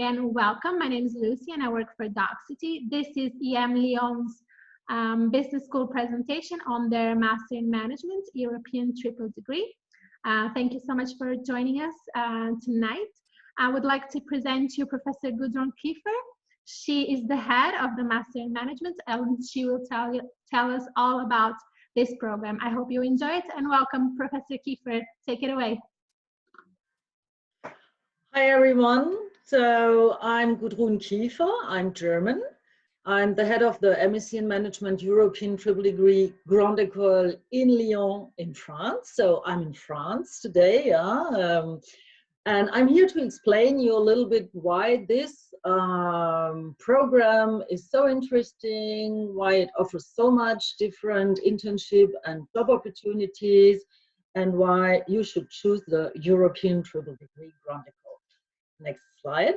and welcome. My name is Lucy and I work for Doxity. This is emlyon's business school presentation on their Master in Management European Triple Degree. Thank you so much for joining us tonight. I would like to present you Professor Gudrun Kiefer. She is the head of the Master in Management and she will tell us all about this program. I hope you enjoy it and welcome Professor Kiefer. Take it away. Hi everyone, so I'm Gudrun Kiefer, I'm German. I'm the head of the MSc in Management European Triple Degree Grande Ecole in Lyon in France. So I'm in France today, and I'm here to explain you a little bit why this program is so interesting, why it offers so much different internship and job opportunities, and why you should choose the European Triple Degree Grande Ecole. Next slide.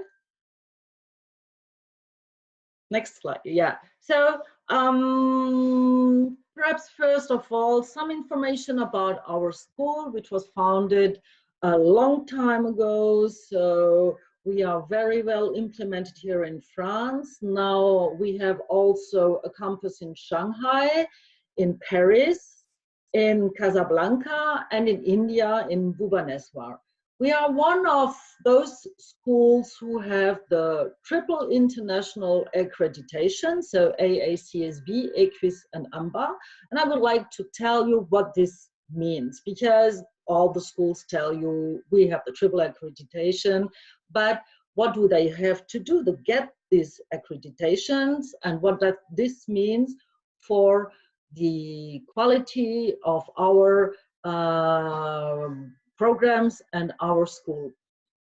Next slide, yeah. So perhaps first of all, some information about our school, which was founded a long time ago. So we are very well implemented here in France. Now we have also a campus in Shanghai, in Paris, in Casablanca, and in India, in Bhubaneswar. We are one of those schools who have the triple international accreditation, so AACSB, EQUIS, and AMBA. And I would like to tell you what this means, because all the schools tell you we have the triple accreditation, but what do they have to do to get these accreditations, and what this means for the quality of our programs and our school.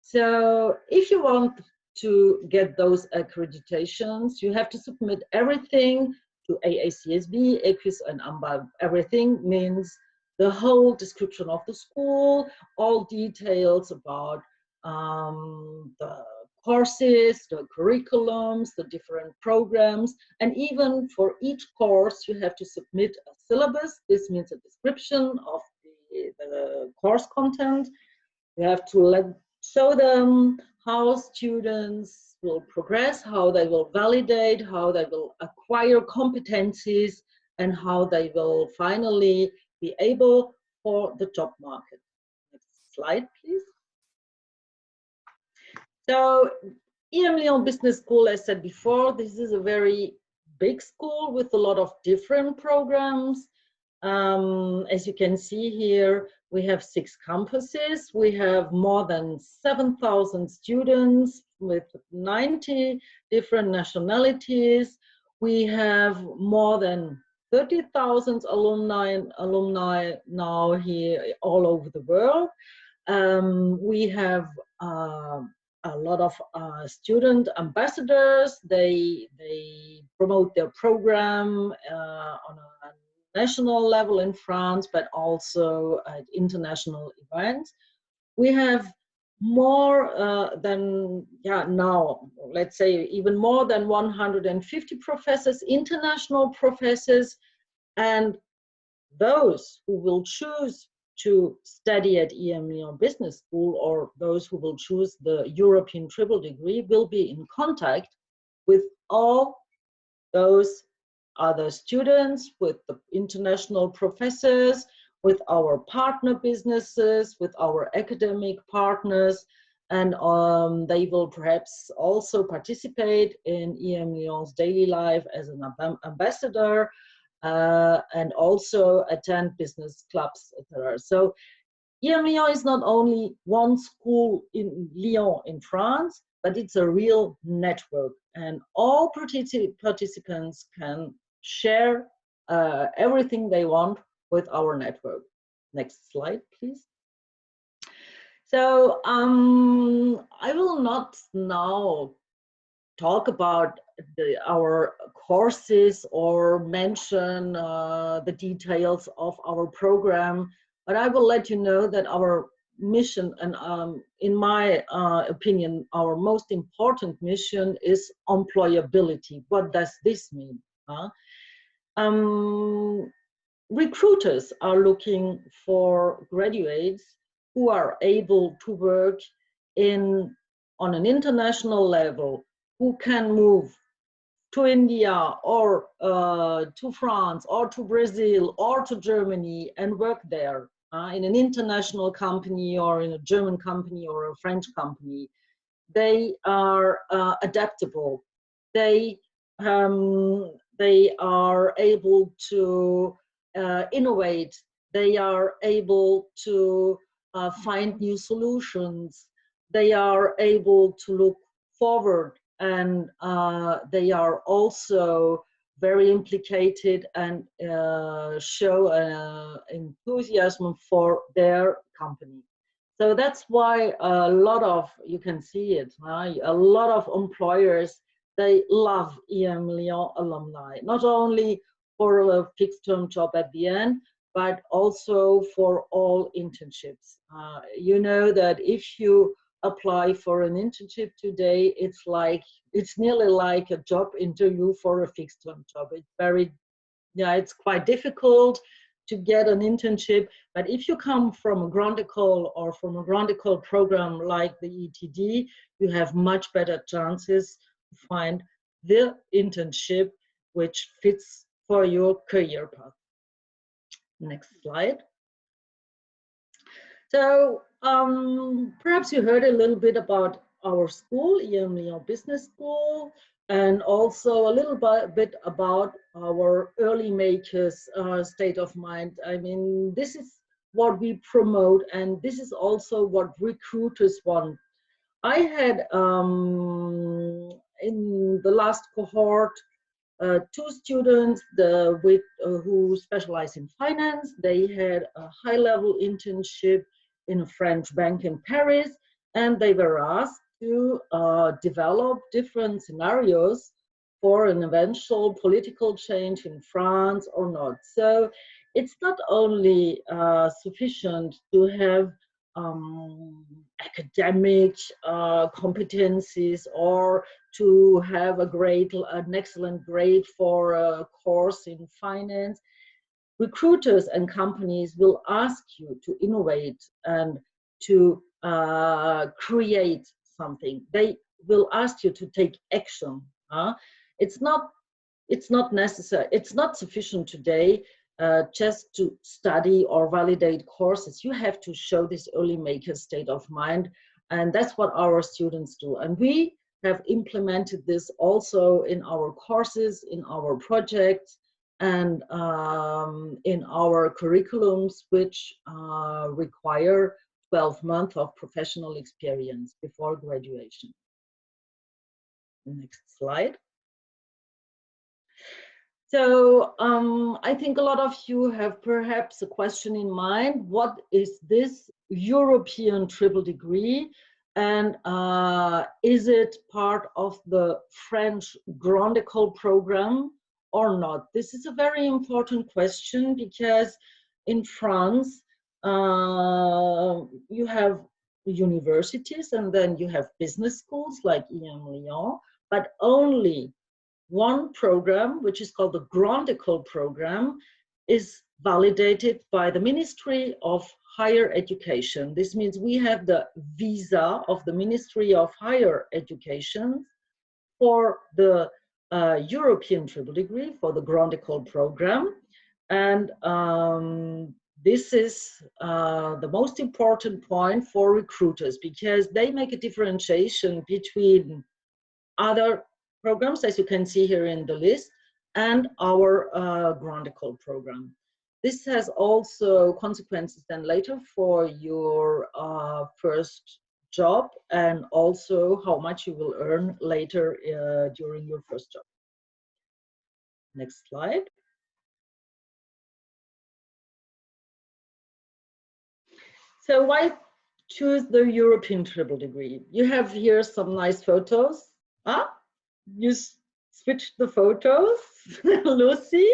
So if you want to get those accreditations, you have to submit everything to AACSB, EQUIS, and AMBA. Everything means the whole description of the school, all details about the courses, the curriculums, the different programs, and even for each course you have to submit a syllabus. This means a description of the course content. You have to show them how students will progress, how they will validate, how they will acquire competencies, and how they will finally be able for the job market. Next slide, please. So emlyon Business School, as said before, this is a very big school with a lot of different programs. As you can see here, we have 6 campuses. We have more than 7,000 students with 90 different nationalities. We have more than 30,000 alumni now here all over the world. We have a lot of student ambassadors. They promote their program on a national level in France, but also at international events. We have more than, now, let's say even more than 150 professors, international professors, and those who will choose to study at emlyon Business School, or those who will choose the European Triple Degree, will be in contact with all those other students, with the international professors, with our partner businesses, with our academic partners, and they will perhaps also participate in emlyon's daily life as an ambassador, and also attend business clubs, etc. So emlyon is not only one school in Lyon in France, but it's a real network, and all participants can share everything they want with our network. Next slide, please. So I will not now talk about our courses or mention the details of our program, but I will let you know that our mission, and in my opinion, our most important mission is employability. What does this mean? Recruiters are looking for graduates who are able to work in on an international level, who can move to India or to France or to Brazil or to Germany and work there in an international company or in a German company or a French company. They are adaptable. They are able to innovate. They are able to find new solutions. They are able to look forward, and they are also very implicated and show enthusiasm for their company. So that's why a lot of, you can see it, a lot of employers, they love emlyon alumni, not only for a fixed term job at the end, but also for all internships. You know that if you apply for an internship today, it's nearly like a job interview for a fixed term job. It's quite difficult to get an internship, but if you come from a Grande Ecole or from a Grande Ecole program like the ETD, you have much better chances to find the internship which fits for your career path. Next slide. So perhaps you heard a little bit about our school, emlyon Business School, and also a little bit about our early makers state of mind. I mean, this is what we promote, and this is also what recruiters want. I had in the last cohort 2 students who specialize in finance. They had a high-level internship in a French bank in Paris, and they were asked to develop different scenarios for an eventual political change in France or not. So it's not only sufficient to have academic competencies or to have an excellent grade for a course in finance. Recruiters and companies will ask you to innovate and to create something. They will ask you to take action. It's not necessary. It's not sufficient today just to study or validate courses. You have to show this early maker state of mind, and that's what our students do. And we have implemented this also in our courses, in our projects, and in our curriculums, which require 12 months of professional experience before graduation. Next slide. So I think a lot of you have perhaps a question in mind. What is this European triple degree? And is it part of the French Grande Ecole program or not? This is a very important question because in France, you have universities and then you have business schools like emlyon, but only one program, which is called the Grande Ecole program, is validated by the Ministry of Higher Education. This means we have the visa of the Ministry of Higher Education for the European triple degree, for the Grande Ecole program. And this is the most important point for recruiters because they make a differentiation between other programs, as you can see here in the list, and our Grande Ecole program. This has also consequences then later for your first job and also how much you will earn later during your first job. Next slide. So why choose the European triple degree? You have here some nice photos. You switched the photos, Lucy.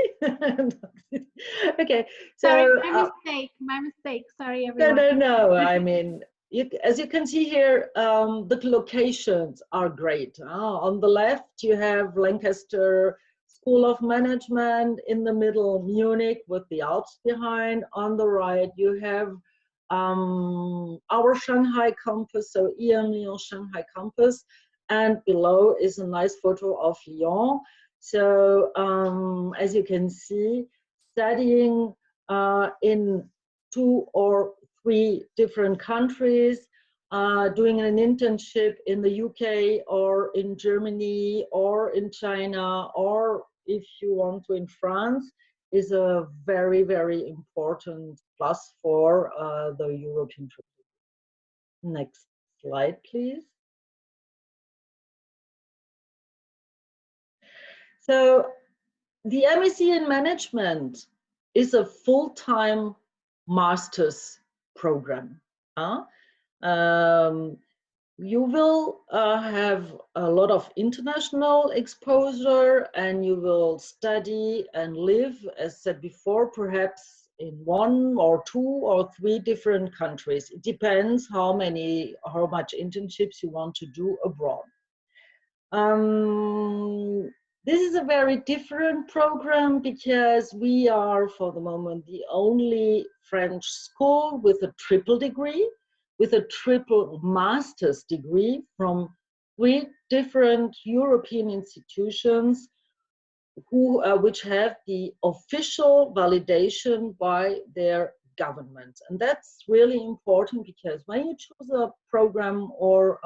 Okay, so sorry, my mistake. Sorry, everyone. No. I mean, as you can see here, the locations are great. On the left, you have Lancaster School of Management. In the middle, Munich with the Alps behind. On the right, you have our Shanghai campus, so emlyon Shanghai campus, and below is a nice photo of Lyon. So as you can see, studying in 2 or 3 different countries, doing an internship in the UK or in Germany or in China, or if you want to in France, is a very, very important plus for the European trip. Next slide, please. So the MSc in Management is a full-time master's program. You will have a lot of international exposure, and you will study and live, as said before, perhaps in 1 or 2 or 3 different countries. It depends how much internships you want to do abroad. This is a very different program because we are, for the moment, the only French school with a triple degree, with a triple master's degree from 3 different European institutions which have the official validation by their government. And that's really important because when you choose a program or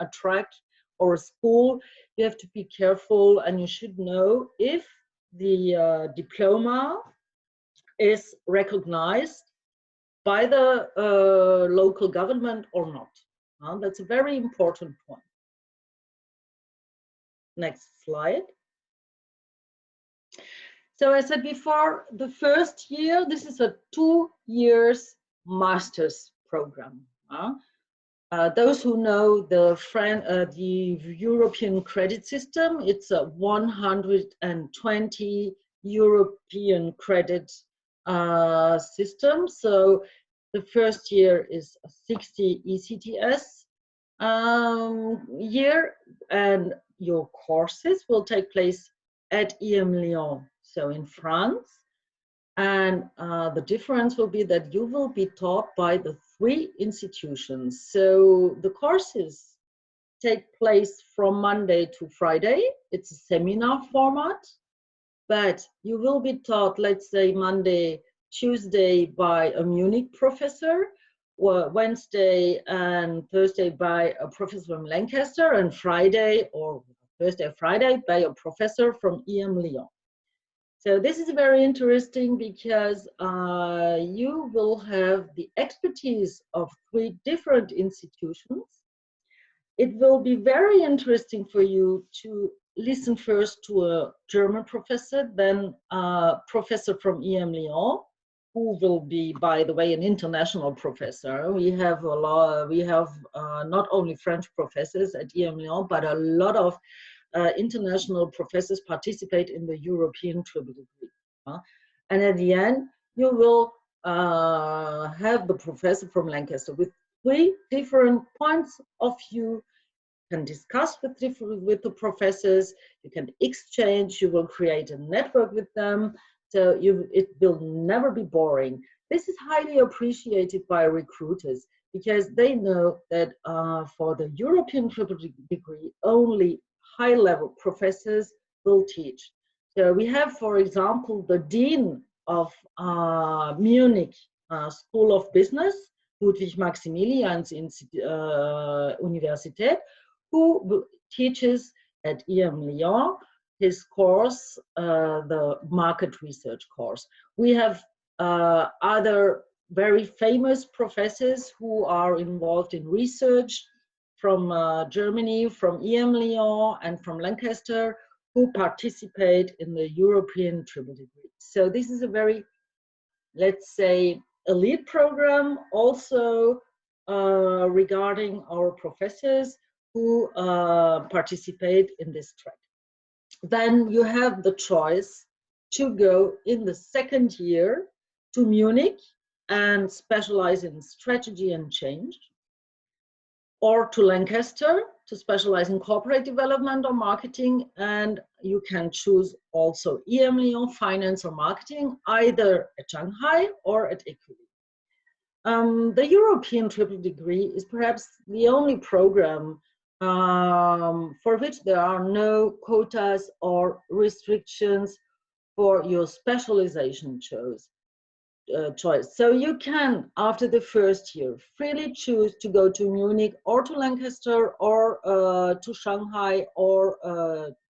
a track or a school, you have to be careful, and you should know if the diploma is recognized by the local government or not. That's a very important point. Next slide. So I said before, the first year, this is a 2 years master's program. Those who know the European credit system, it's a 120 European credit system. So the first year is a 60 ECTS year, and your courses will take place at Lyon, so in France. And the difference will be that you will be taught by the 3 institutions. So the courses take place from Monday to Friday. It's a seminar format, but you will be taught, let's say, Monday, Tuesday by a Munich professor, or Wednesday and Thursday by a professor from Lancaster, and Friday or Thursday, Friday by a professor from Lyon. So this is very interesting because you will have the expertise of 3 different institutions. It will be very interesting for you to listen first to a German professor, then a professor from Lyon, who will be, by the way, an international professor. We have not only French professors at Lyon, but a lot of international professors participate in the European triple degree. And at the end, you will have the professor from Lancaster with 3 different points of view. You can discuss with the professors, you can exchange, you will create a network with them, so it will never be boring. This is highly appreciated by recruiters because they know that for the European triple degree, only high-level professors will teach. So we have, for example, the Dean of Munich School of Business, Ludwig Maximilians Universität, who teaches at Lyon his course, the market research course. We have other very famous professors who are involved in research from Germany, from Lyon, and from Lancaster, who participate in the European triple degree. So this is a very, let's say, elite program, also regarding our professors who participate in this track. Then you have the choice to go in the 2nd year to Munich and specialize in strategy and change, or to Lancaster to specialize in corporate development or marketing, and you can choose also Lyon finance or marketing, either at Shanghai or at Ecole. The European triple degree is perhaps the only program for which there are no quotas or restrictions for your specialization choice. So you can, after the first year, freely choose to go to Munich or to Lancaster or to Shanghai or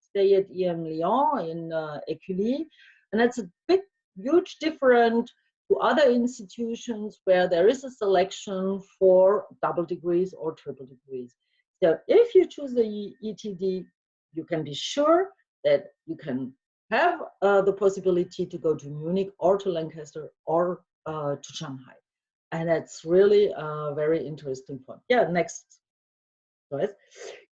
stay at Lyon in Ecole. And that's a big, huge difference to other institutions where there is a selection for double degrees or triple degrees. So if you choose the ETD, you can be sure that you can have the possibility to go to Munich or to Lancaster or to Shanghai. And that's really a very interesting point. Yeah, next. Right.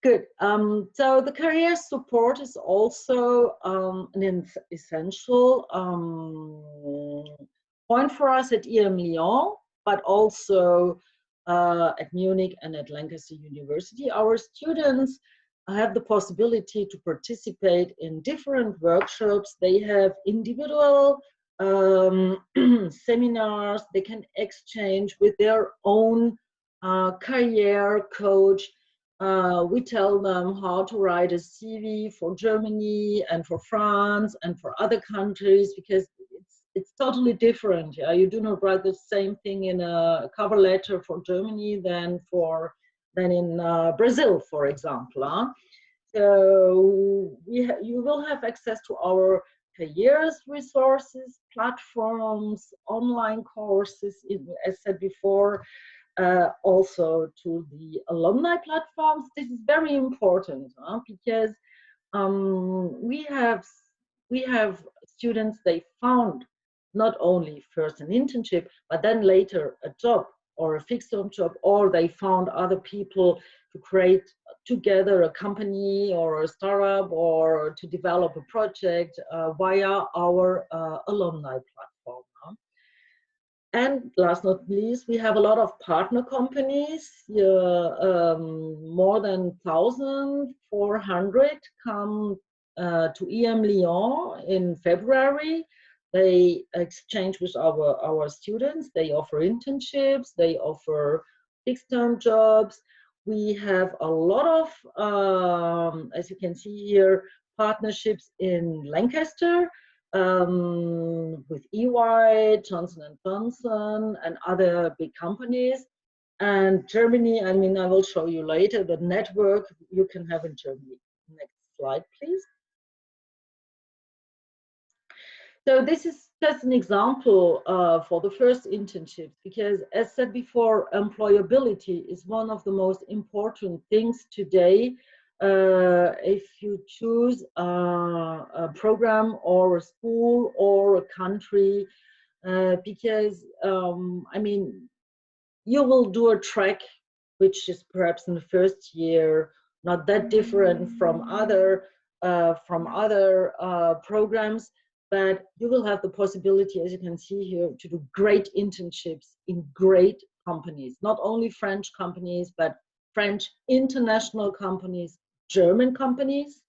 Good. So the career support is also an essential point for us at Lyon, but also at Munich and at Lancaster University. Our students have the possibility to participate in different workshops. They have individual seminars. They can exchange with their own career coach. We tell them how to write a CV for Germany and for France and for other countries, because it's totally different. Yeah? You do not write the same thing in a cover letter for Germany than in Brazil, for example. Huh? So you will have access to our careers resources, platforms, online courses, as said before, also to the alumni platforms. This is very important because we have students, they found not only first an internship, but then later a job or a fixed term job, or they found other people to create together a company or a startup or to develop a project via our alumni platform. And last but not least, we have a lot of partner companies. More than 1,400 come to Lyon in February. They exchange with our students. They offer internships. They offer fixed-term jobs. We have a lot of, as you can see here, partnerships in Lancaster. With EY, Johnson & Johnson, and other big companies. And Germany, I mean, I will show you later the network you can have in Germany. Next slide, please. So this is just an example for the first internships, because as said before, employability is one of the most important things today. If you choose a program or a school or a country, because I mean, you will do a track which is perhaps in the first year not that different from other programs, but you will have the possibility, as you can see here, to do great internships in great companies, not only French companies, but French international companies, German companies,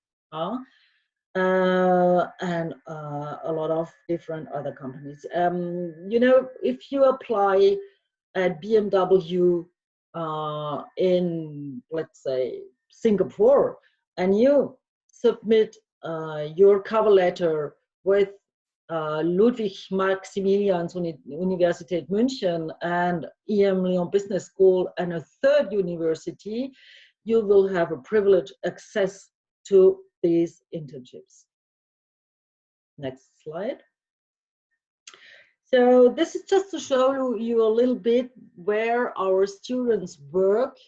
and a lot of different other companies. You know, if you apply at BMW in, let's say, Singapore, and you submit your cover letter with Ludwig-Maximilians Universität München and Lyon Business School and a third university, you will have a privileged access to these internships. Next slide. So this is just to show you a little bit where our students work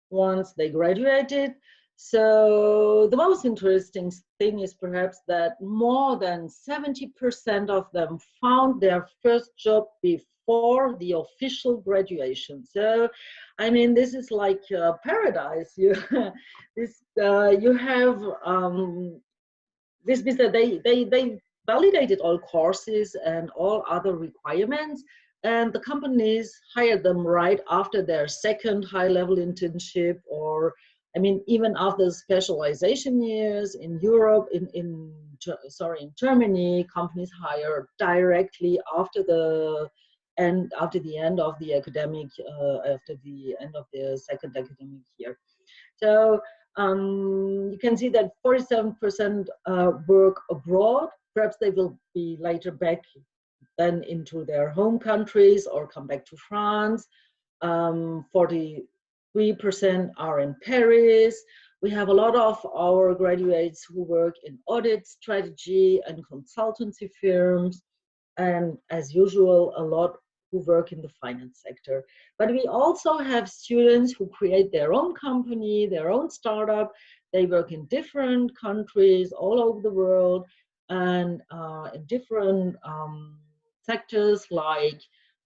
once they graduated. So the most interesting thing is perhaps that more than 70% of them found their first job before the official graduation. So, I mean, this is like paradise. You have this means that they validated all courses and all other requirements, and the companies hired them right after their second high-level internship, or I mean, even after specialization years in Europe, in Germany, companies hire directly after the end of the academic after the end of the second academic year. So you can see that 47% work abroad. Perhaps they will be later back then into their home countries or come back to France. 43% are in Paris. We have a lot of our graduates who work in audit, strategy, and consultancy firms, and as usual, a lot who work in the finance sector. But we also have students who create their own company, their own startup. They work in different countries all over the world, and in different sectors like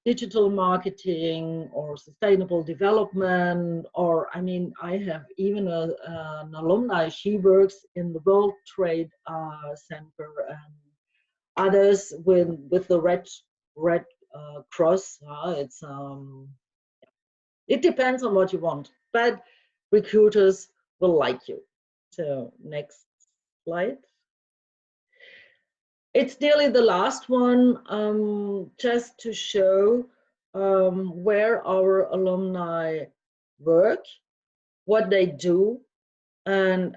digital marketing or sustainable development, or I mean, I have even an alumni, she works in the World Trade Center, and others with the red cross. It depends on what you want, but recruiters will like you. So next slide. It's nearly the last one, just to show where our alumni work, what they do, and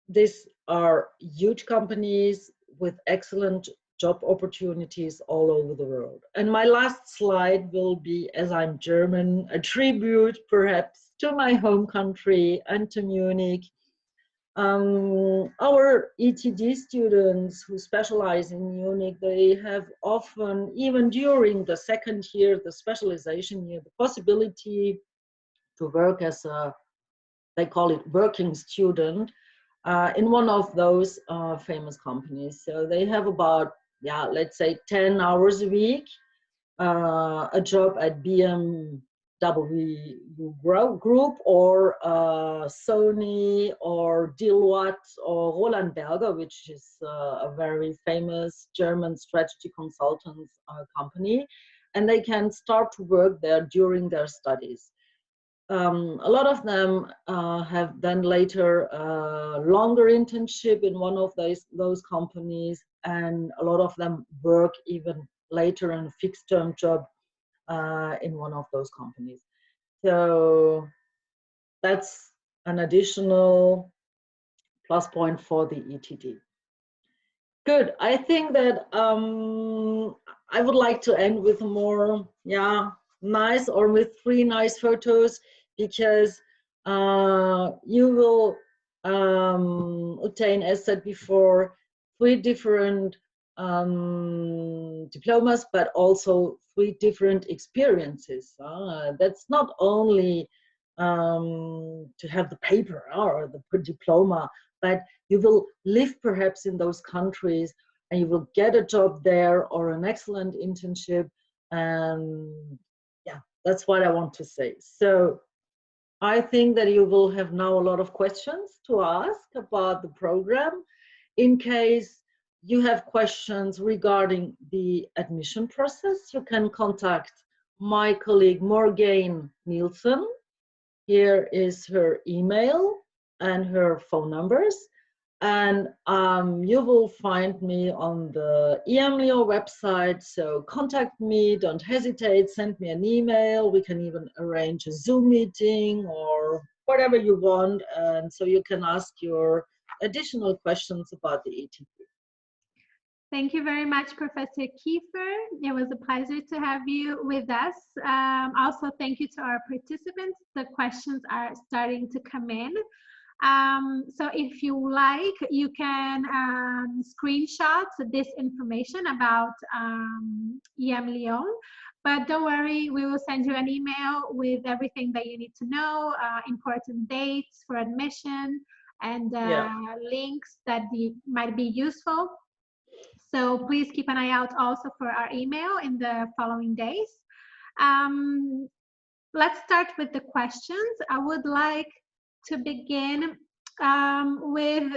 these are huge companies with excellent job opportunities all over the world. And my last slide will be, as I'm German, a tribute perhaps to my home country and to Munich. Our ETD students who specialize in Munich, they have often, even during the second year, the specialization year, the possibility to work as a, they call it working student, in one of those famous companies. So they have about, yeah, let's say 10 hours a week, a job at BMW Group or Sony or Deloitte or Roland Berger, which is a very famous German strategy consultants company, and they can start to work there during their studies. A lot of them have then later longer internship in one of those companies, and a lot of them work even later in a fixed term job in one of those companies. So that's an additional plus point for the ETD. Good. I think that I would like to end with more, nice, or with 3 nice photos, because you will obtain, as said before, 3 different diplomas, but also 3 different experiences. That's not only to have the paper or the diploma, but you will live perhaps in those countries and you will get a job there or an excellent internship. And yeah, that's what I want to say. So I think that you will have now a lot of questions to ask about the program. In case you have questions regarding the admission process, you can contact my colleague Morgane Nielsen. Here is her email and her phone numbers. And you will find me on the emlyon website. So contact me, don't hesitate, send me an email. We can even arrange a Zoom meeting or whatever you want. And so you can ask your additional questions about the ETD. Thank you very much, Professor Kiefer. It was a pleasure to have you with us. Also, thank you to our participants. The questions are starting to come in. So if you like, you can screenshot this information about emlyon. But don't worry, we will send you an email with everything that you need to know, important dates for admission, and links that might be useful. So please keep an eye out also for our email in the following days. Let's start with the questions. I would like to begin with,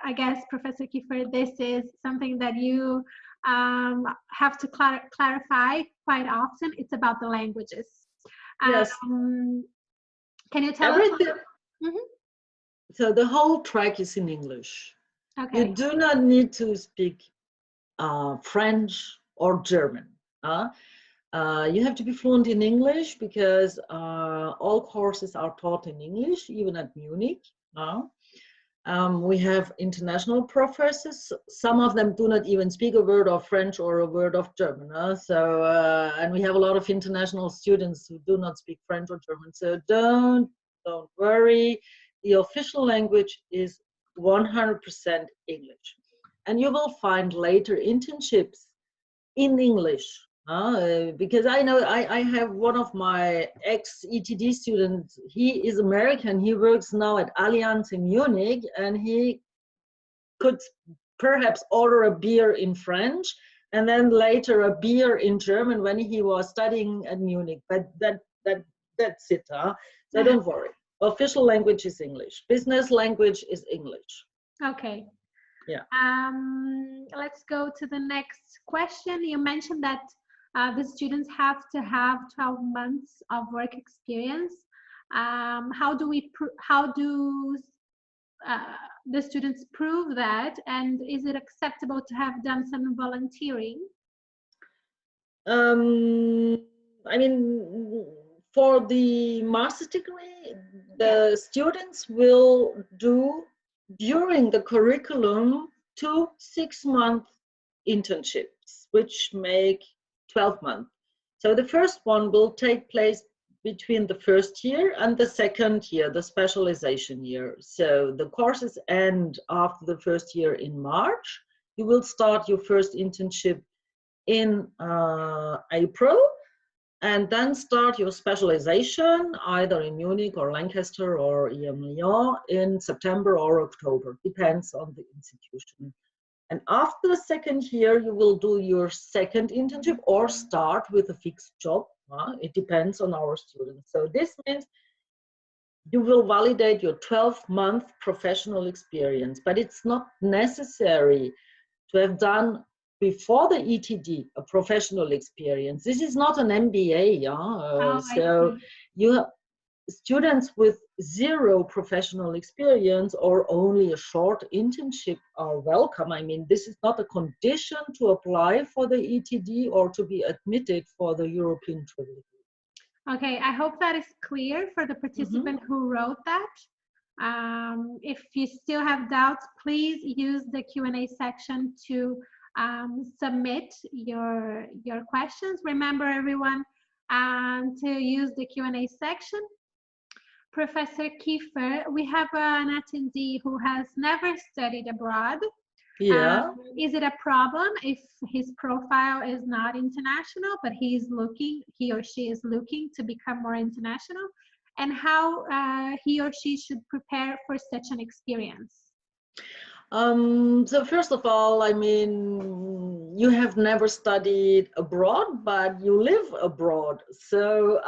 I guess, Professor Kiefer, this is something that you have to clarify quite often. It's about the languages. Yes. Can you tell us? So the whole track is in English. Okay. You do not need to speak French or German. You have to be fluent in English because all courses are taught in English, even at Munich. We have international professors. Some of them do not even speak a word of French or a word of German. And we have a lot of international students who do not speak French or German. So don't worry. The official language is 100% English. And you will find later internships in English. Because I know I have one of my ex-ETD students, he is American, he works now at Allianz in Munich, and he could perhaps order a beer in French and then later a beer in German when he was studying at Munich. But that's it. So don't worry. Official language is English. Business language is English. Okay. Yeah. Let's go to the next question. You mentioned that the students have to have 12 months of work experience. How do the students prove that? And is it acceptable to have done some volunteering? I mean, for the master's degree, the students will do during the curriculum 2 6-month internships, which make 12 months. So the first one will take place between the first year and the second year, the specialization year. So the courses end after the first year in March. You will start your first internship in April, and then start your specialization either in Munich or Lancaster or emlyon in September or October, depends on the institution. And after the second year, you will do your second internship or start with a fixed job. It depends on our students. So this means you will validate your 12-month professional experience, but it's not necessary to have done before the ETD a professional experience. This is not an MBA. So you have students with 0 professional experience or only a short internship are welcome. I mean, this is not a condition to apply for the ETD or to be admitted for the European Triple. Okay, I hope that is clear for the participant who wrote that. If you still have doubts, please use the Q&A section to submit your questions. Remember, everyone, to use the Q&A section. Professor Kiefer, we have an attendee who has never studied abroad. Yeah. Is it a problem if his profile is not international, but he or she is looking to become more international? And how he or she should prepare for such an experience? So first of all, I mean, you have never studied abroad, but you live abroad. So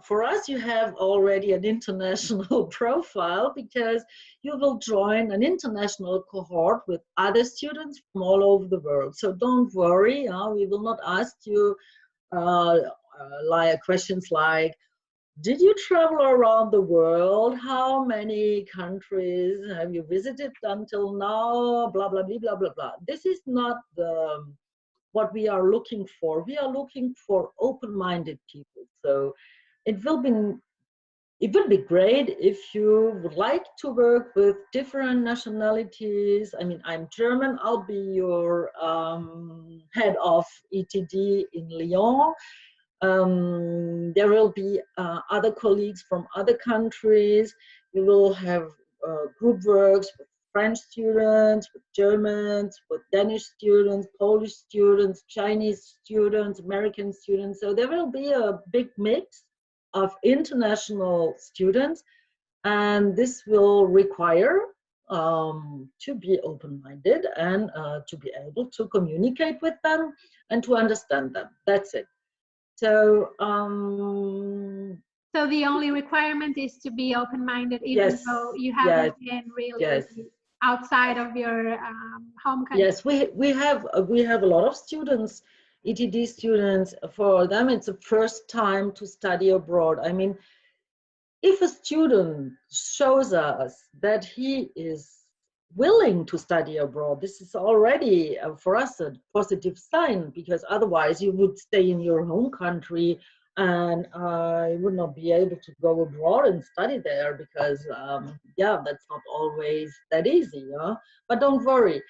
for us, you have already an international profile because you will join an international cohort with other students from all over the world. So don't worry, we will not ask you questions like, did you travel around the world? How many countries have you visited until now? Blah, blah, blah, blah, blah, blah. This is not what we are looking for. We are looking for open-minded people. So it will be great if you would like to work with different nationalities. I mean, I'm German. I'll be your head of ETD in Lyon. There will be other colleagues from other countries. We will have group works with French students, with Germans, with Danish students, Polish students, Chinese students, American students. So there will be a big mix of international students, and this will require to be open-minded and to be able to communicate with them and to understand them. That's it. So, so the only requirement is to be open-minded, even though you haven't been really outside of your home country. Yes, we have a lot of students, ETD students. For them, it's the first time to study abroad. I mean, if a student shows us that he is willing to study abroad. This is already for us a positive sign, because otherwise you would stay in your home country and I would not be able to go abroad and study there, because yeah, that's not always that easy. Yeah? But don't worry,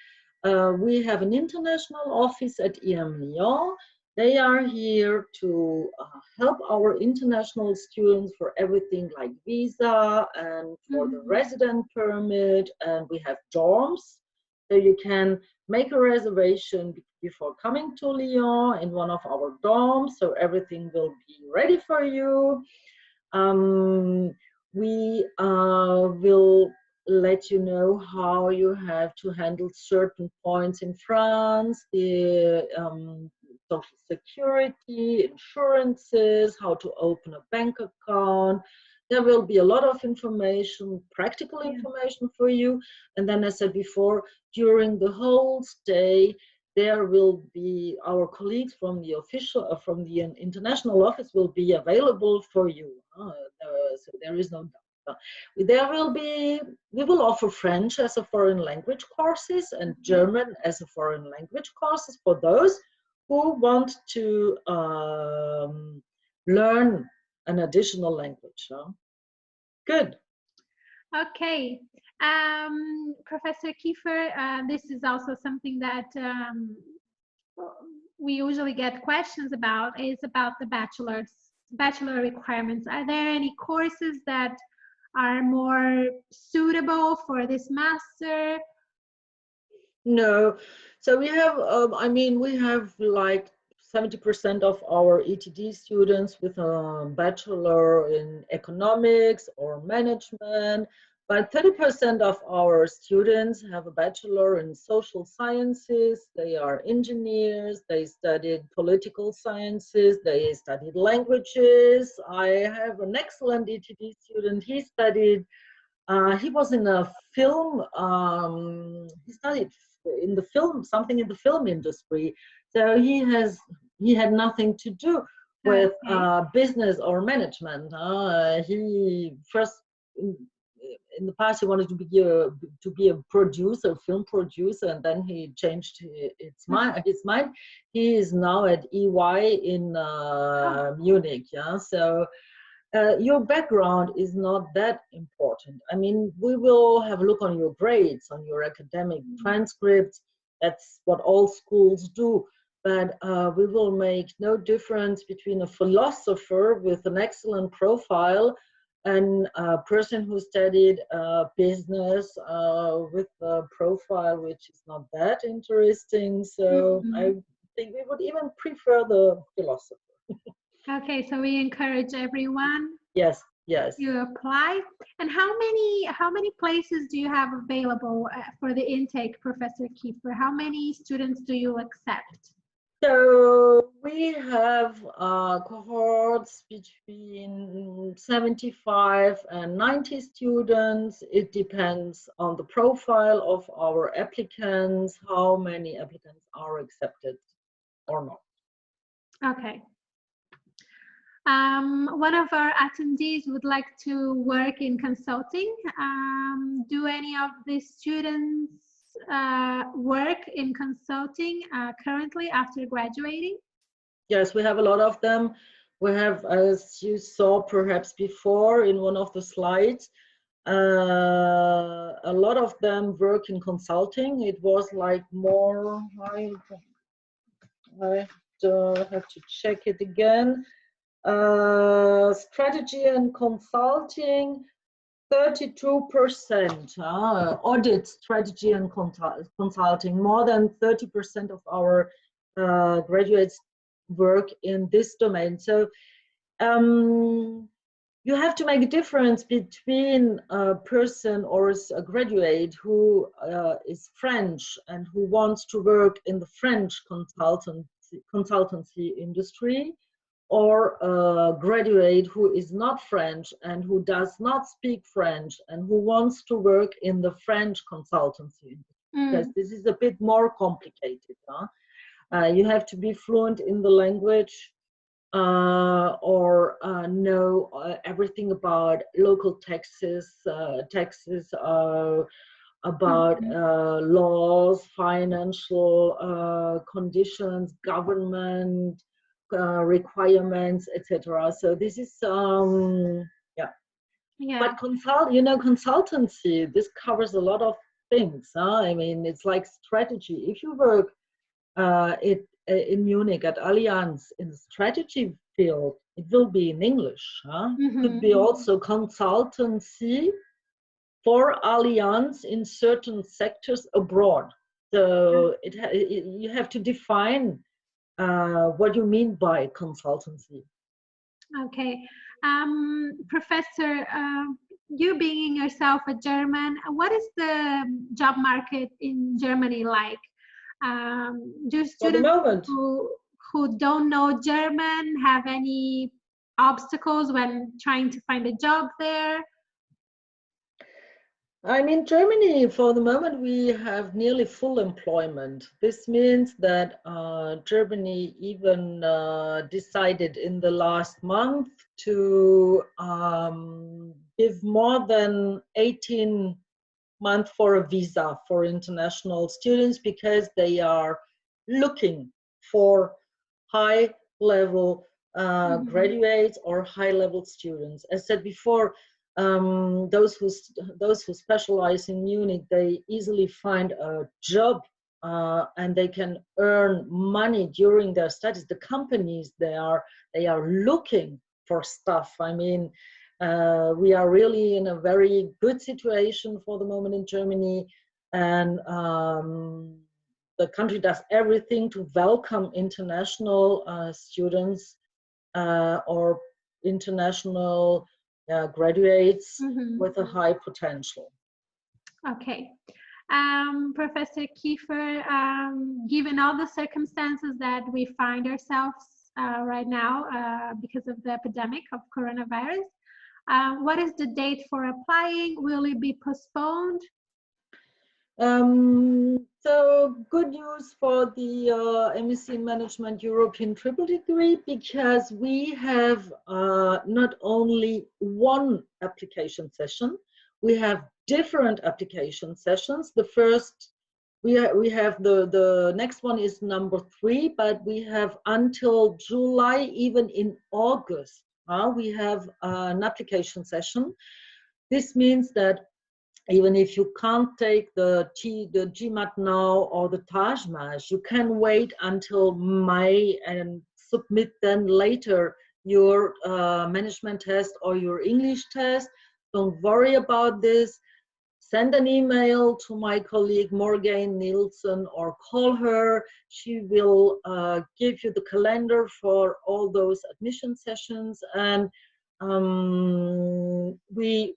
we have an international office at emlyon. They are here to help our international students for everything like visa and for the resident permit, and we have dorms, so you can make a reservation before coming to Lyon in one of our dorms, so everything will be ready for you. We will let you know how you have to handle certain points in France, the social security, insurances, how to open a bank account. There will be a lot of information, practical information for you. And then, as I said before, during the whole stay, there will be our colleagues from the from the international office will be available for you. So there is no doubt. We will offer French as a foreign language courses and German as a foreign language courses for those who want to learn an additional language. Good. Okay. Professor Kiefer, this is also something that we usually get questions about, is about the bachelor requirements. Are there any courses that are more suitable for this master? No. So we have, I mean, we have like 70% of our ETD students with a bachelor in economics or management, but 30% of our students have a bachelor in social sciences. They are engineers, they studied political sciences, they studied languages. I have an excellent ETD student. He studied, he was in a film, he studied in the film, something in the film industry. So he had nothing to do with business or management. He first in the past he wanted to be a producer, film producer, and then he changed his mind. He is now at EY in Munich. Yeah, so. Your background is not that important. I mean, we will have a look on your grades, on your academic transcripts. That's what all schools do. But we will make no difference between a philosopher with an excellent profile and a person who studied business with a profile which is not that interesting. So I think we would even prefer the philosopher. Okay, so we encourage everyone yes to apply. And how many places do you have available for the intake, Professor Kiefer? How many students do you accept? So we have cohorts between 75 and 90 students. It depends on the profile of our applicants, how many applicants are accepted or not. Okay. One of our attendees would like to work in consulting. Do any of the students work in consulting currently after graduating? Yes, we have a lot of them. We have, as you saw perhaps before in one of the slides, a lot of them work in consulting. It was like more, I have to check it again. Strategy and consulting, 32%. Audit, strategy and consulting, more than 30% of our graduates work in this domain. So you have to make a difference between a person or a graduate who is French and who wants to work in the French consultancy industry, or a graduate who is not French and who does not speak French and who wants to work in the French consultancy industry. Because this is a bit more complicated. Huh? You have to be fluent in the language or know everything about local taxes, about laws, financial conditions, government requirements, etc. So this is yeah. But consultancy, this covers a lot of things. I mean, it's like strategy. If you work in Munich at Allianz in the strategy field, it will be in English. Could be also consultancy for Allianz in certain sectors abroad. So you have to define what you mean by consultancy. Okay. Professor, you being yourself a German, what is the job market in Germany like? Do students who don't know German have any obstacles when trying to find a job there? I'm in Germany. For the moment, we have nearly full employment. This means that Germany even decided in the last month to give more than 18 months for a visa for international students, because they are looking for high-level graduates or high-level students. As said before, those who specialize in Munich, they easily find a job and they can earn money during their studies. The companies, they are looking for stuff. I mean, we are really in a very good situation for the moment in Germany, and the country does everything to welcome international students or international graduates with a high potential. Okay. Professor Kiefer, given all the circumstances that we find ourselves right now because of the epidemic of coronavirus, what is the date for applying? Will it be postponed? So good news for the MSc in Management European triple degree, because we have not only one application session, we have different application sessions. The first, we have the next one is number 3, but we have until July, even in August, we have an application session. This means that even if you can't take the GMAT now or the TAJMAT, you can wait until May and submit then later your management test or your English test. Don't worry about this. Send an email to my colleague Morgan Nielsen or call her. She will give you the calendar for all those admission sessions, and we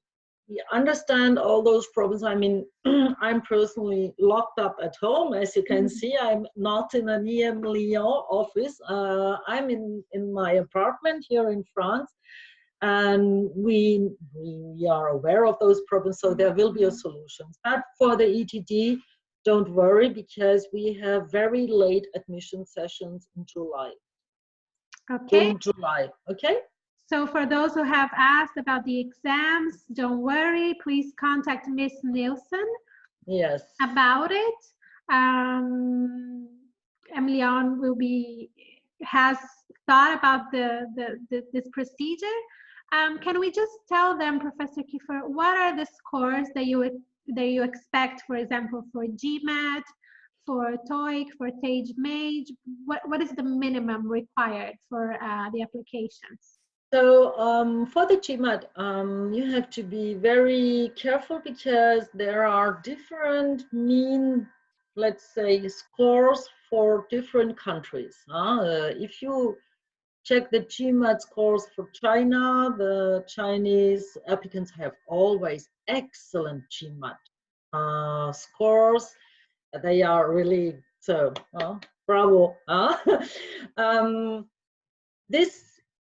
understand all those problems. I mean, I'm personally locked up at home. As you can see, I'm not in an emlyon office. I'm in my apartment here in France, and we are aware of those problems, so there will be a solution. But for the ETD, don't worry, because we have very late admission sessions in July. Okay. In July, okay? So for those who have asked about the exams, don't worry, please contact Miss Nielsen. Yes. About it. Emlyon has thought about this procedure. Can we just tell them, Professor Kiefer, what are the scores that you expect, for example, for GMAT, for TOEIC, for TAJMAT? What is the minimum required for the applications? So for the GMAT, you have to be very careful, because there are different mean, let's say, scores for different countries. If you check the GMAT scores for China, the Chinese applicants have always excellent GMAT scores. They are really so bravo. This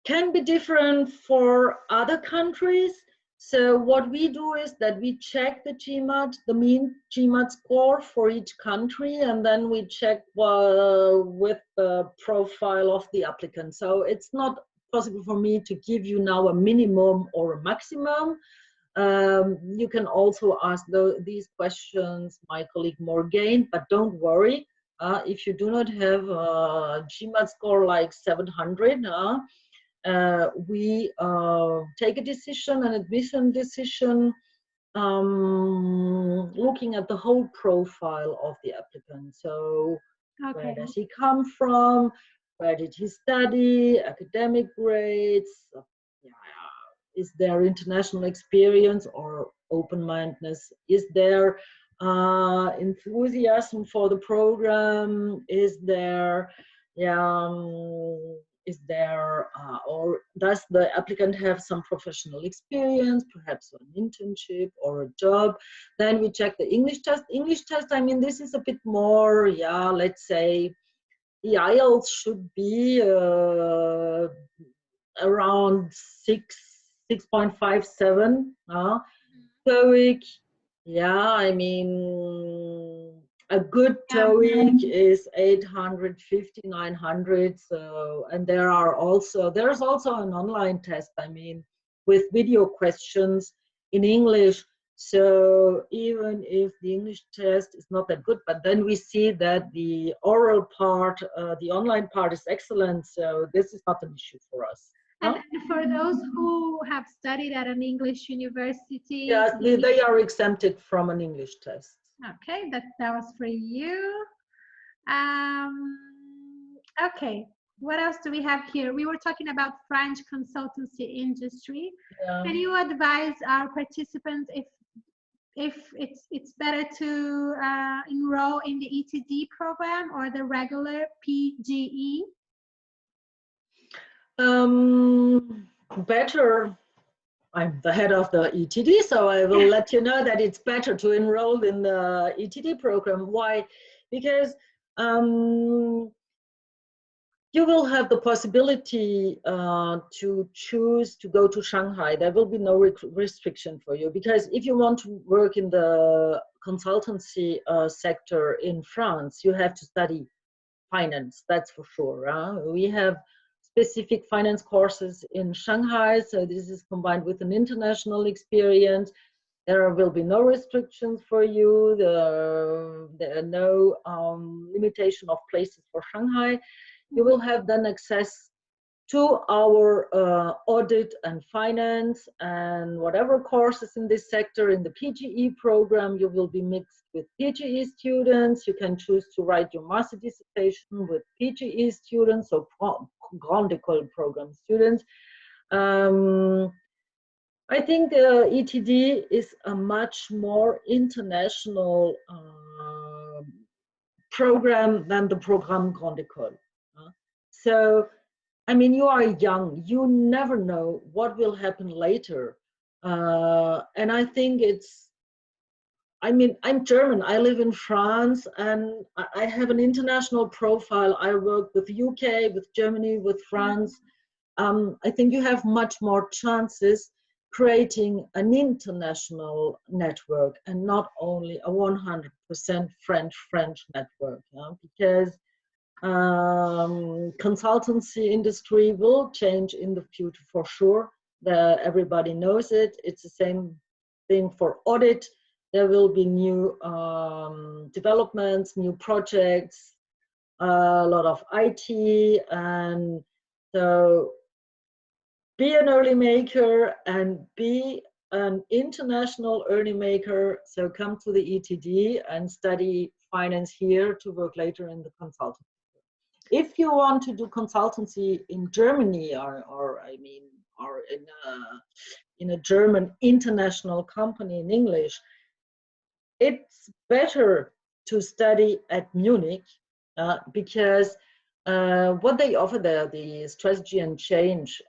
can be different for other countries. So what we do is that we check the GMAT, the mean GMAT score for each country, and then we check with the profile of the applicant. So it's not possible for me to give you now a minimum or a maximum. You can also ask these questions my colleague Morgane, but don't worry. If you do not have a GMAT score like 700, we take a decision, an admission decision, looking at the whole profile of the applicant. So where does he come from? Where did he study? Academic grades? Is there international experience or open-mindedness? Is there enthusiasm for the program? Is there, or does the applicant have some professional experience, perhaps an internship or a job? Then we check the English test. English test, I mean, this is a bit more, let's say, the IELTS should be around 6.57. TOEIC, I mean, a good TOEIC is 850, 900. So, and there's also an online test, I mean, with video questions in English. So even if the English test is not that good, but then we see that the oral part, the online part is excellent. So this is not an issue for us. And for those who have studied at an English university? Yes, they are exempted from an English test. Okay, that was for you. Okay, what else do we have here? We were talking about French consultancy industry. Can you advise our participants if it's better to enroll in the ETD program or the regular PGE? Better. I'm the head of the ETD, so I will let you know that it's better to enroll in the ETD program. Why? Because you will have the possibility to choose to go to Shanghai. There will be no restriction for you, because if you want to work in the consultancy sector in France, you have to study finance, that's for sure. We have specific finance courses in Shanghai, so this is combined with an international experience. There will be no restrictions for you. There are no limitation of places for Shanghai. You will have then access to our audit and finance and whatever courses in this sector. In the PGE program, you will be mixed with PGE students. You can choose to write your master dissertation with PGE students, so Grande Ecole program students. I think the ETD is a much more international program than the program Grande Ecole. So, I mean, you are young, you never know what will happen later. And I think I'm German, I live in France, and I have an international profile. I work with the UK, with Germany, with France. I think you have much more chances creating an international network and not only a 100% French network, because consultancy industry will change in the future for sure. Everybody knows it. It's the same thing for audit. There will be new developments, new projects, a lot of IT, and so be an early maker and be an international early maker. So come to the ETD and study finance here to work later in the consultancy. If you want to do consultancy in Germany or in a German international company in English, it's better to study at Munich because what they offer there, the strategy and change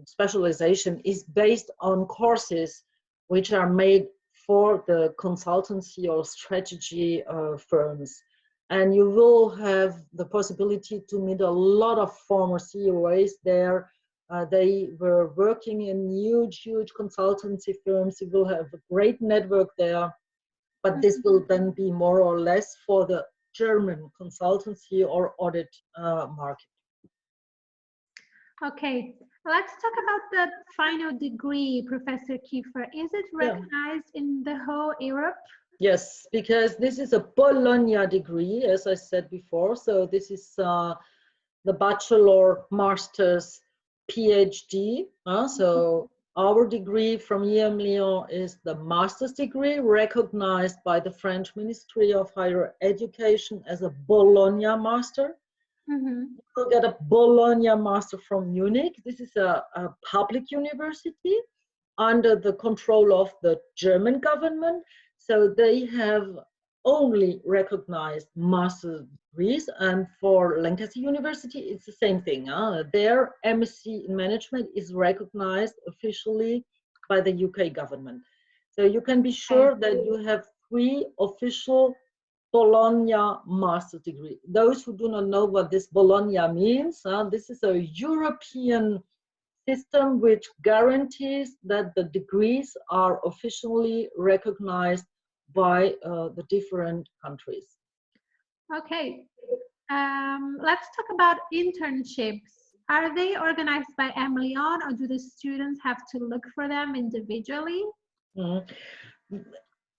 specialization, is based on courses which are made for the consultancy or strategy firms. And you will have the possibility to meet a lot of former COAs there. They were working in huge consultancy firms. You will have a great network there. But this will then be more or less for the German consultancy or audit market. Okay, Let's talk about the final degree, Professor Kiefer. Is it Yeah. recognized in the whole Europe? Yes, because this is a Bologna degree, as I said before. So this is the bachelor, master's, PhD. So our degree from emlyon is the master's degree recognized by the French Ministry of Higher Education as a Bologna master. Mm-hmm. You get a Bologna master from Munich. This is a public university under the control of the German government. So they have only recognized master degrees, and for Lancaster University, it's the same thing. Their MSc in management is recognized officially by the UK government. So you can be sure that you have 3 official Bologna master degree. Those who do not know what this Bologna means, this is a European system which guarantees that the degrees are officially recognized by the different countries. Okay, let's talk about internships. Are they organized by emlyon, or do the students have to look for them individually? Mm.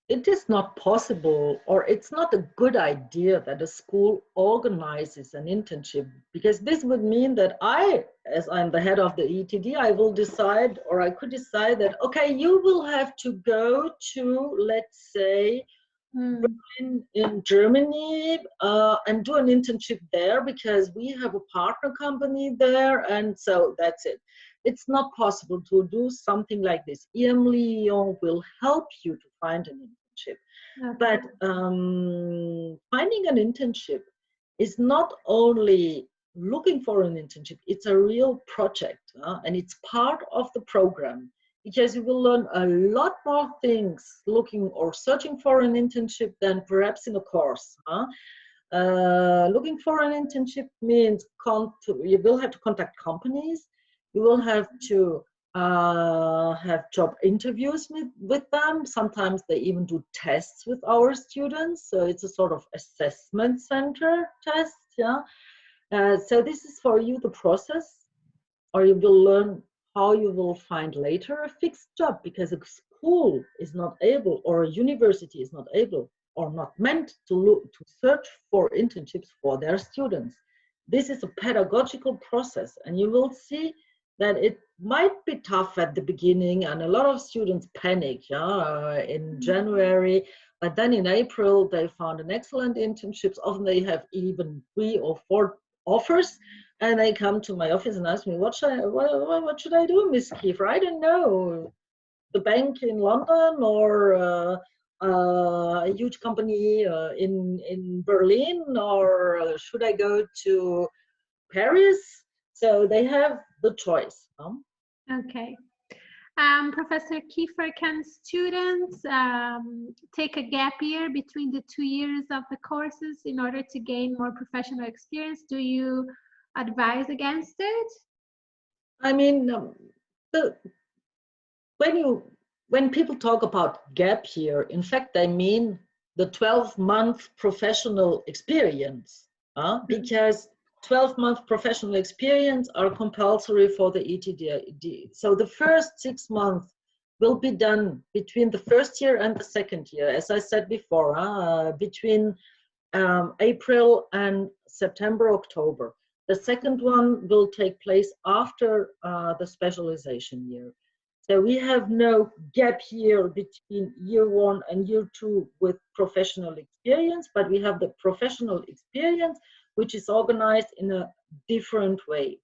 It is not possible, or it's not a good idea that a school organizes an internship, because this would mean that I, as I'm the head of the ETD, I will decide, or I could decide that, okay, you will have to go to, let's say, Berlin in Germany and do an internship there because we have a partner company there, and so that's it. It's not possible to do something like this. emlyon will help you to find an internship. Okay. But finding an internship is not only looking for an internship, it's a real project, and it's part of the program, because you will learn a lot more things looking or searching for an internship than perhaps in a course. Looking for an internship means you will have to contact companies, you will have to have job interviews with them. Sometimes they even do tests with our students, so it's a sort of assessment center test. So this is for you the process, or you will learn how you will find later a fixed job, because a school is not able, or a university is not able, or not meant to search for internships for their students. This is a pedagogical process, and you will see that it might be tough at the beginning, and a lot of students panic in January, but then in April they found an excellent internships. Often they have even 3 or 4 offers, and they come to my office and ask me, what should I do, Miss Kiefer? I don't know, the bank in London, or a huge company in Berlin, or should I go to Paris? So they have the choice. Okay. Professor Kiefer, can students take a gap year between the 2 years of the courses in order to gain more professional experience? Do you advise against it? I mean, when people talk about gap year, in fact, they mean the 12-month professional experience, because 12-month professional experience are compulsory for the ETD. So the first 6 months will be done between the first year and the second year, as I said before, between April and September, October. The second one will take place after the specialization year. So we have no gap year between year 1 and year 2 with professional experience, but we have the professional experience, which is organized in a different way.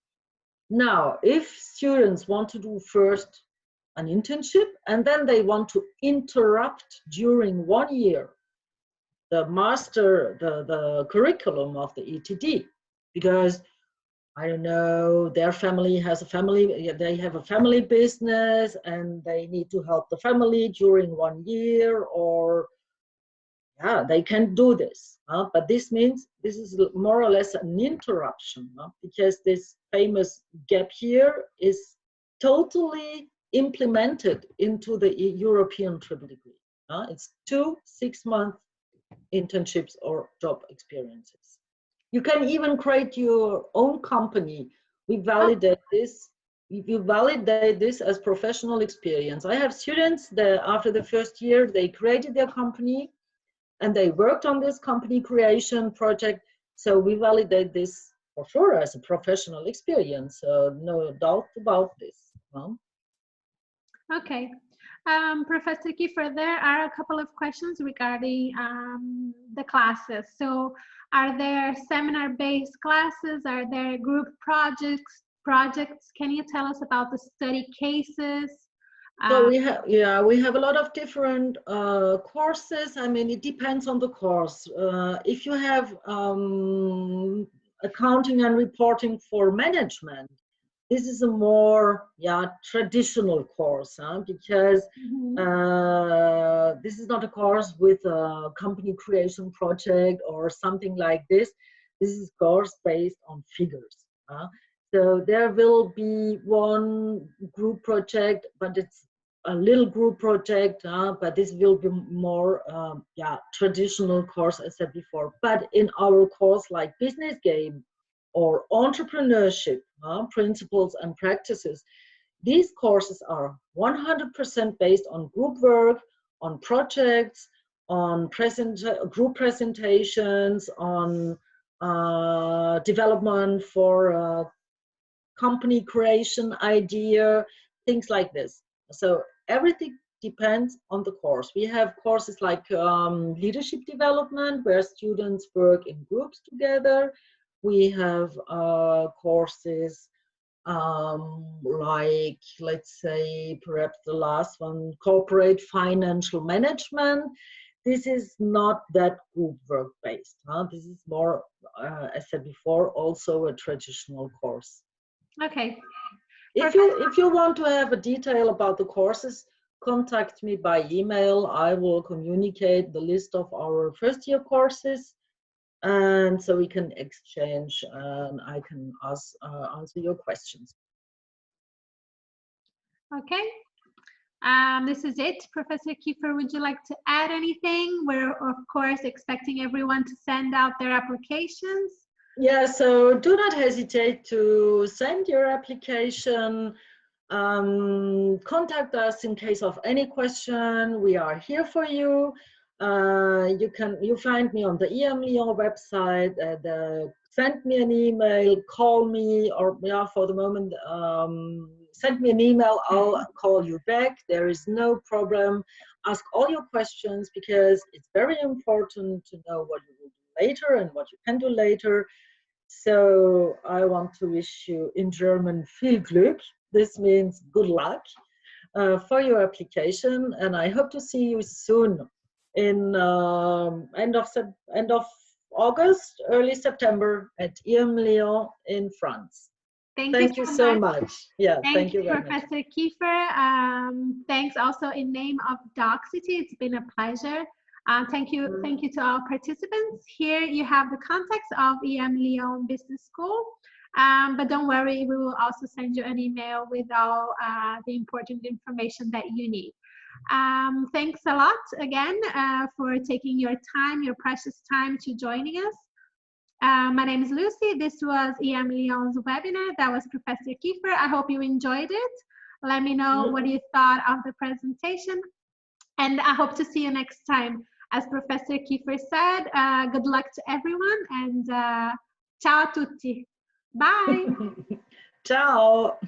Now, if students want to do first an internship and then they want to interrupt during 1 year the curriculum of the ETD, because I don't know, their family has a family, they have a family business and they need to help the family during 1 year, or they can do this. But this means this is more or less an interruption, because this famous gap year is totally implemented into the European triple degree. It's 2 6-month internships or job experiences. You can even create your own company. We validate this you validate this as professional experience. I have students that after the first year, they created their company and they worked on this company creation project. So we validate this for sure as a professional experience. No doubt about this. Okay. Professor Kiefer, there are a couple of questions regarding the classes. So are there seminar-based classes? Are there group projects? Can you tell us about the study cases? So we have a lot of different courses. I mean, it depends on the course. If you have accounting and reporting for management, this is a more traditional course, because this is not a course with a company creation project or something like this. This is a course based on figures. So there will be one group project, but it's a little group project, but this will be more traditional course, as I said before. But in our course like business game or entrepreneurship, principles and practices, these courses are 100% based on group work, on projects, on group presentations, on development for company creation idea, things like this. So everything depends on the course. We have courses like leadership development, where students work in groups together. We have courses like, let's say, perhaps the last one, corporate financial management. This is not that group work based. This is more, as I said before, also a traditional course. Okay. If you want to have a detail about the courses, contact me by email. I will communicate the list of our first year courses, and so we can exchange and I can answer your questions. Okay. This is it. Professor Kiefer, would you like to add anything? We're, of course, expecting everyone to send out their applications. Yeah, so do not hesitate to send your application. Contact us in case of any question. We are here for you. You find me on the emlyon website. Send me an email, call me, or for the moment, send me an email. I'll call you back. There is no problem. Ask all your questions, because it's very important to know what you will do later and what you can do later. So I want to wish you in German viel Glück. This means good luck for your application, and I hope to see you soon in end of August, early September at emlyon in France. Thank you so much. Yeah, thank you very much. Professor Kiefer. Thanks also in name of Doxity. It's been a pleasure. Thank you to our participants. Here you have the contacts of emlyon Business School. But don't worry, we will also send you an email with all the important information that you need. Thanks a lot again for taking your time, your precious time, to joining us. My name is Lucy. This was emlyon's webinar. That was Professor Kiefer. I hope you enjoyed it. Let me know what you thought of the presentation. And I hope to see you next time. As Professor Kiefer said, good luck to everyone, and ciao a tutti. Bye. Ciao.